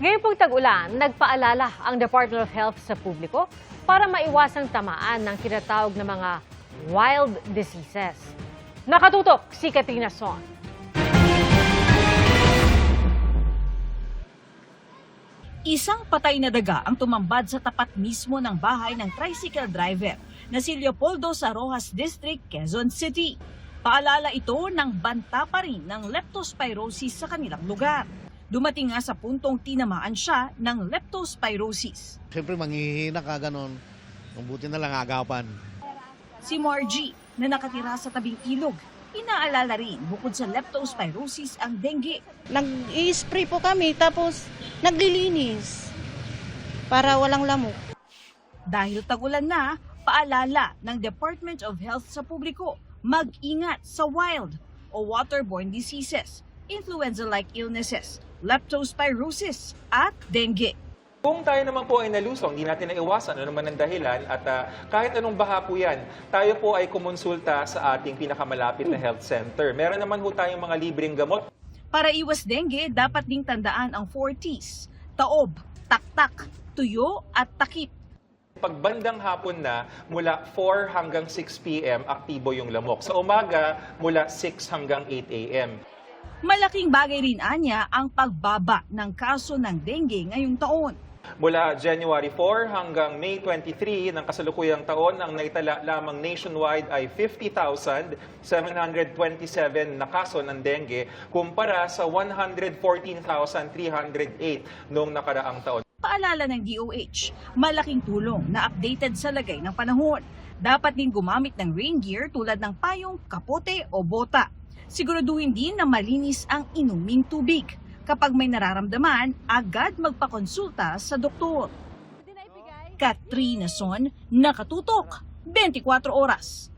Ngayong pong tag-ulan, nagpaalala ang Department of Health sa publiko para maiwasang tamaan ng tinatawag na mga wild diseases. Nakatutok si Katrina Son. Isang patay na daga ang tumambad sa tapat mismo ng bahay ng tricycle driver na si Leopoldo sa Roxas District, Quezon City. Paalala ito ng banta pa rin ng leptospirosis sa kanilang lugar. Dumating nga sa puntong tinamaan siya ng leptospirosis. Siyempre manghihina ka ganon. Mabuti na lang agapan. Si Margie na nakatira sa tabing ilog, inaalala rin bukod sa leptospirosis ang dengue. Nag-i-spray po kami tapos naglilinis para walang lamok. Dahil tag-ulan na, paalala ng Department of Health sa publiko, mag-ingat sa wild o waterborne diseases, influenza-like illnesses, leptospirosis at dengue. Kung tayo naman po ay nalusong, hindi natin naiwasan ano naman ang dahilan at kahit anong baha po yan, tayo po ay kumonsulta sa ating pinakamalapit na health center. Meron naman po tayong mga libreng gamot. Para iwas dengue, dapat ding tandaan ang 4 T's, taob, taktak, tuyo at takip. Pag bandang hapon na, mula 4 hanggang 6 p.m., aktibo yung lamok. Sa umaga, mula 6 hanggang 8 a.m. Malaking bagay rin anya ang pagbaba ng kaso ng dengue ngayong taon. Mula January 4 hanggang May 23 ng kasalukuyang taon, ang naitala lamang nationwide ay 50,727 na kaso ng dengue kumpara sa 114,308 noong nakaraang taon. Paalala ng DOH, malaking tulong na updated sa lagay ng panahon. Dapat din gumamit ng rain gear tulad ng payong, kapote o bota. Siguraduhin din na malinis ang inuming tubig. Kapag may nararamdaman, agad magpakonsulta sa doktor. Katrina Son, Nakatutok, 24 Oras.